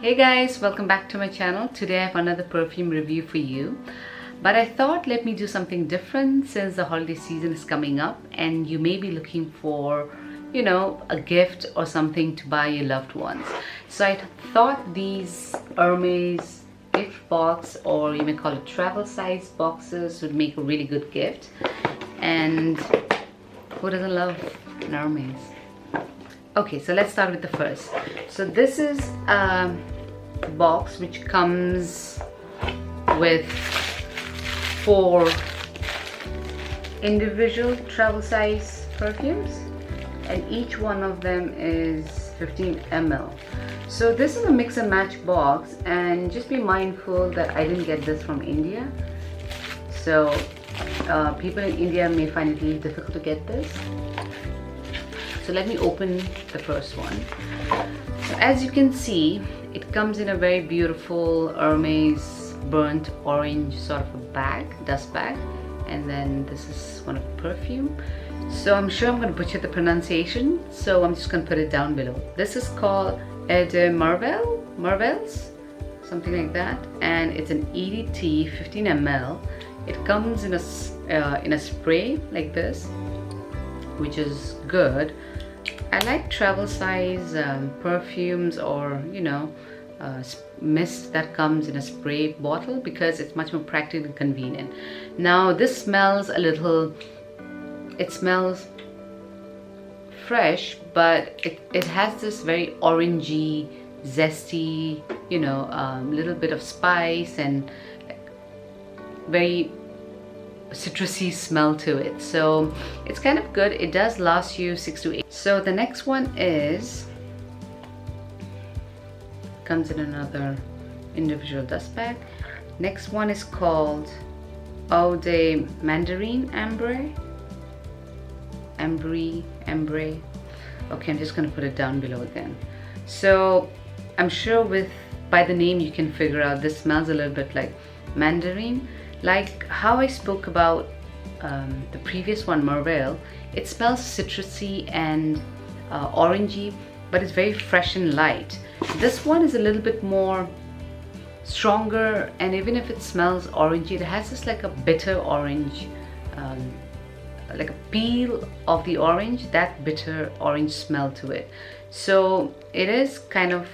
Hey guys, welcome back to my channel. Today I have another perfume review for you. But I thought let me do something different since the holiday season is coming up and you may be looking for, a gift or something to buy your loved ones. So I thought these Hermes gift box, or you may call it travel size boxes, would make a really good gift. And who doesn't love an Hermes? Okay, so let's start with the first. So this is a box which comes with 4 individual travel size perfumes, and each one of them is 15 ml. So this is a mix and match box, and just be mindful that I didn't get this from India. So people in India may find it really difficult to get this. So let me open the first one. So as you can see, it comes in a very beautiful Hermes burnt orange sort of a bag, dust bag, and then this is one of the perfume. So I'm sure I'm going to butcher the pronunciation, so I'm just going to put it down below. This is called Eau de Marvels, something like that, and it's an EDT 15 ml. It comes in a spray like this, which is good. I like travel size perfumes, or mist that comes in a spray bottle, because it's much more practical and convenient. Now this smells it smells fresh, but it has this very orangey, zesty, little bit of spice and very citrusy smell to it. So it's kind of good. It does last you 6 to 8. So the next one comes in another individual dust bag. Next one is called Eau de Mandarin Ambre. Okay, I'm just going to put it down below again. So I'm sure by the name you can figure out this smells a little bit like mandarin. Like how I spoke about the previous one, Marvel, it smells citrusy and orangey, but it's very fresh and light. This one is a little bit more stronger, and even if it smells orangey, it has this like a bitter orange, like a peel of the orange, that bitter orange smell to it. So it is kind of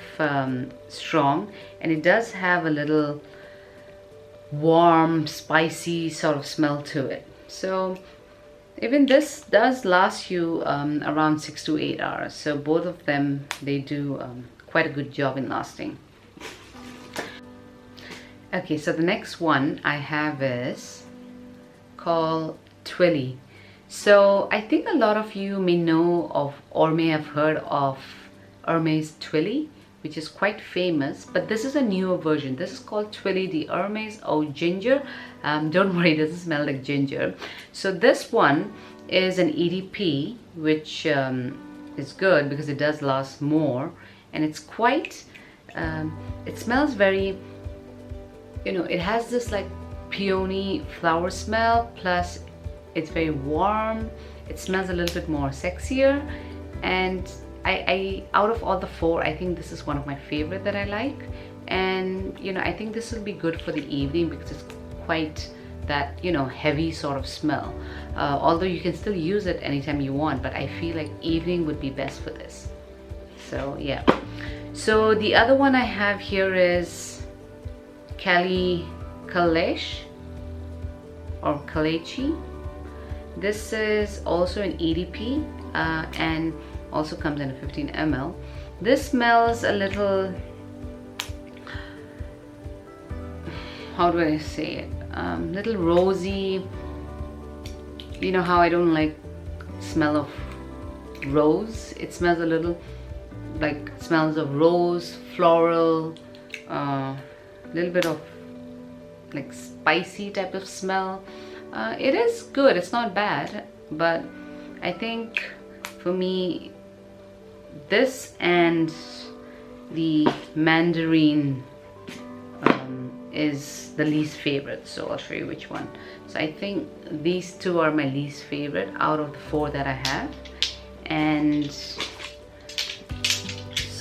strong, and it does have a little warm, spicy sort of smell to it. So even this does last you around 6 to 8 hours. So both of them, they do quite a good job in lasting. Okay, so the next one I have is called Twilly. So I think a lot of you may know of, or may have heard of, Hermes Twilly, which is quite famous, but this is a newer version. This is called Twilly, the Hermes Eau Ginger. Don't worry, it doesn't smell like ginger. So this one is an EDP, which is good because it does last more, and it's quite, it smells very, it has this like peony flower smell, plus it's very warm. It smells a little bit more sexier, and I out of all the 4, I think this is one of my favorite that I like. And I think this will be good for the evening because it's quite that heavy sort of smell, although you can still use it anytime you want, but I feel like evening would be best for this. So yeah. So the other one I have here is Kalechi or Kalechi. This is also an EDP, and also comes in a 15 ml. This smells a little, how do I say it, little rosy. You know how I don't like smell of rose? It smells a little like smells of rose, floral, little bit of like spicy type of smell. It is good, it's not bad, but I think for me this and the mandarin is the least favorite. So I'll show you which one. So I think these 2 are my least favorite out of the 4 that I have. And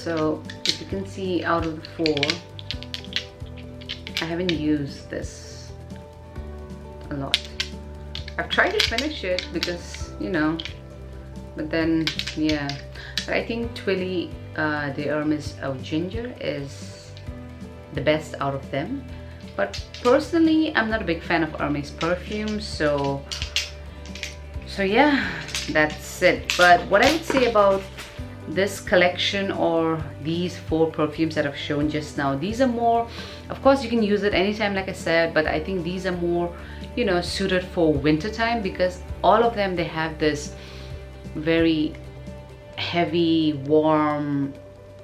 so it as you can see, out of the 4, I haven't used this a lot. I've tried to finish it because, you know, but then, yeah. But I think Twilly, the Hermes of Ginger is the best out of them. But personally, I'm not a big fan of Hermes perfumes, so yeah, that's it. But what I would say about this collection or these 4 perfumes that I've shown just now, these are more, of course you can use it anytime like I said, but I think these are more, you know, suited for winter time, because all of them, they have this very heavy, warm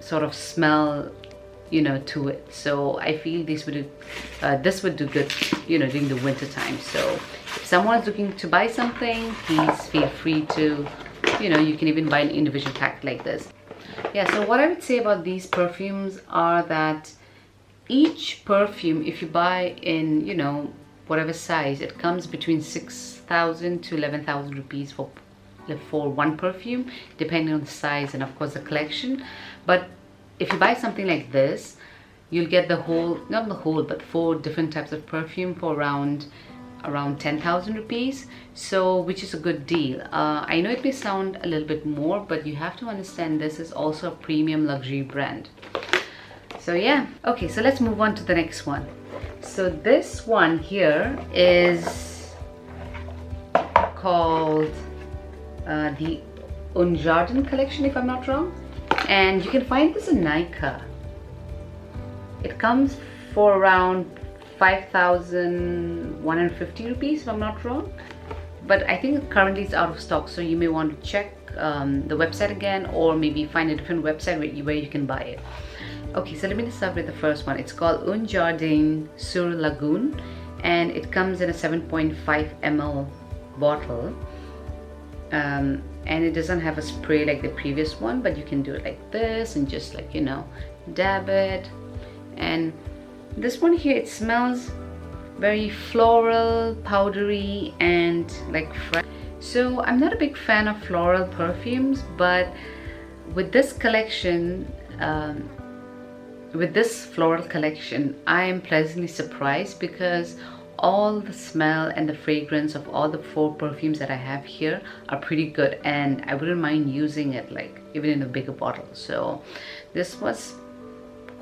sort of smell, you know, to it. So I feel this would do good, you know, during the winter time. So if someone's looking to buy something, please feel free to, you know, you can even buy an individual pack like this. Yeah, so what I would say about these perfumes are that each perfume, if you buy in, you know, whatever size, it comes between 6,000 to 11,000 rupees for one perfume, depending on the size and of course the collection. But if you buy something like this, you'll get the whole, not the whole, but 4 different types of perfume for around 10,000 rupees, so which is a good deal. I know it may sound a little bit more, but you have to understand this is also a premium luxury brand. So yeah, okay, so let's move on to the next one. So this one here is called the Unjardin collection, if I'm not wrong, and you can find this in Nika. It comes for around 5,150 rupees, if I'm not wrong, but I think currently it's out of stock, so you may want to check the website again, or maybe find a different website where you can buy it. Okay, so let me just start with the first one. It's called Un Jardin sur Lagoon, and it comes in a 7.5 ml bottle, and it doesn't have a spray like the previous one, but you can do it like this and just, like, you know, dab it. And this one here, it smells very floral, powdery, and like fresh. So I'm not a big fan of floral perfumes, but with this collection, with this floral collection, I am pleasantly surprised, because all the smell and the fragrance of all the 4 perfumes that I have here are pretty good, and I wouldn't mind using it, like, even in a bigger bottle. So this was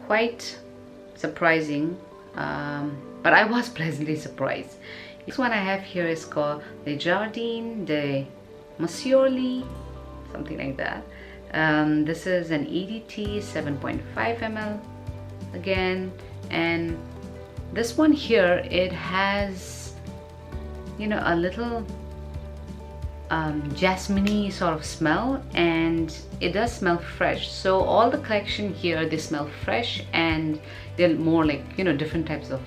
quite surprising, but I was pleasantly surprised. This one I have here is called Le Jardin de Monsieurly, something like that. This is an EDT 7.5 ml again, and this one here, it has, you know, a little jasmine-y sort of smell, and it does smell fresh. So all the collection here, they smell fresh, and they're more like, you know, different types of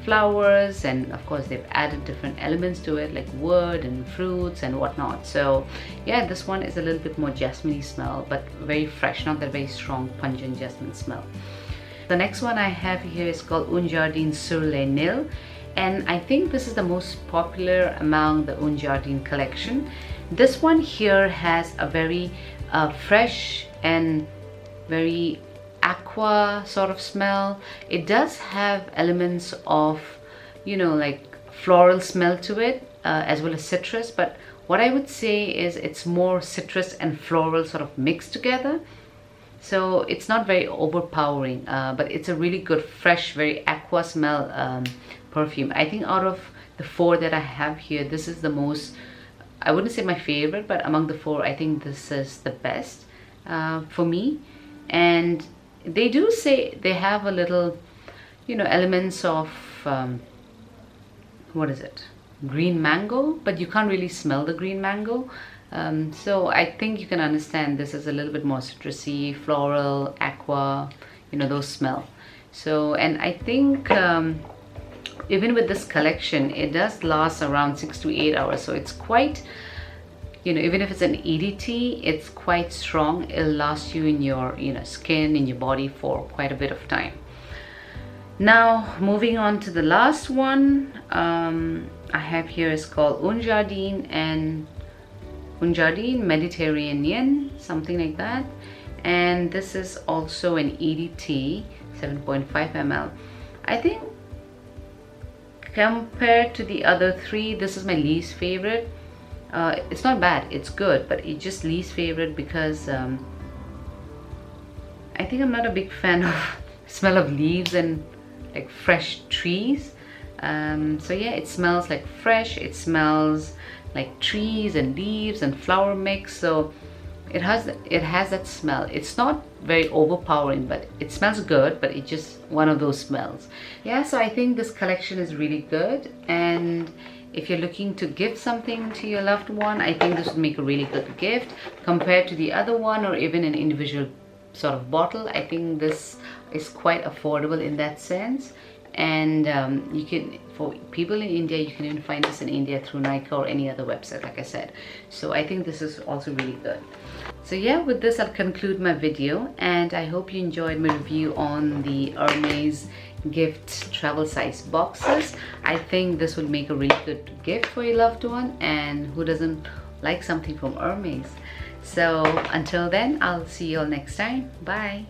flowers, and of course they've added different elements to it, like wood and fruits and whatnot. So yeah, this one is a little bit more jasmine-y smell, but very fresh, not that very strong pungent jasmine smell. The next one I have here is called Un Jardin sur le Nil, and I think this is the most popular among the Un Jardin collection. This one here has a very fresh and very aqua sort of smell. It does have elements of, you know, like floral smell to it, as well as citrus, but what I would say is it's more citrus and floral sort of mixed together. So it's not very overpowering, but it's a really good, fresh, very aqua smell perfume. I think out of the 4 that I have here, this is the most, I wouldn't say my favorite, but among the 4, I think this is the best for me. And they do say they have a little, you know, elements of, what is it? Green mango, but you can't really smell the green mango. So I think you can understand this is a little bit more citrusy, floral, aqua, you know, those smell. So, and I think even with this collection, it does last around 6 to 8 hours. So it's quite, you know, even if it's an EDT, it's quite strong. It'll last you in your, you know, skin, in your body for quite a bit of time. Now, moving on to the last one I have here is called Un Jardin and Un Jardin Mediterranean, something like that. and this is also an EDT 7.5 ml. I think compared to the other three, this is my least favorite. It's not bad, it's good, but it's just least favorite because I think I'm not a big fan of smell of leaves and like fresh trees. So yeah, it smells like fresh, it smells like trees and leaves and flower mix. So it has that smell. It's not very overpowering, but it smells good, but it's just one of those smells. Yeah, so I think this collection is really good, and if you're looking to give something to your loved one, I think this would make a really good gift compared to the other one, or even an individual sort of bottle. I think this is quite affordable in that sense. And you can, for people in India, you can even find this in India through Nykaa or any other website, like I said. So I think this is also really good. So yeah, with this I'll conclude my video, and I hope you enjoyed my review on the Hermes gift travel size boxes. I think this will make a really good gift for your loved one, and who doesn't like something from Hermes? So until then, I'll see you all next time. Bye.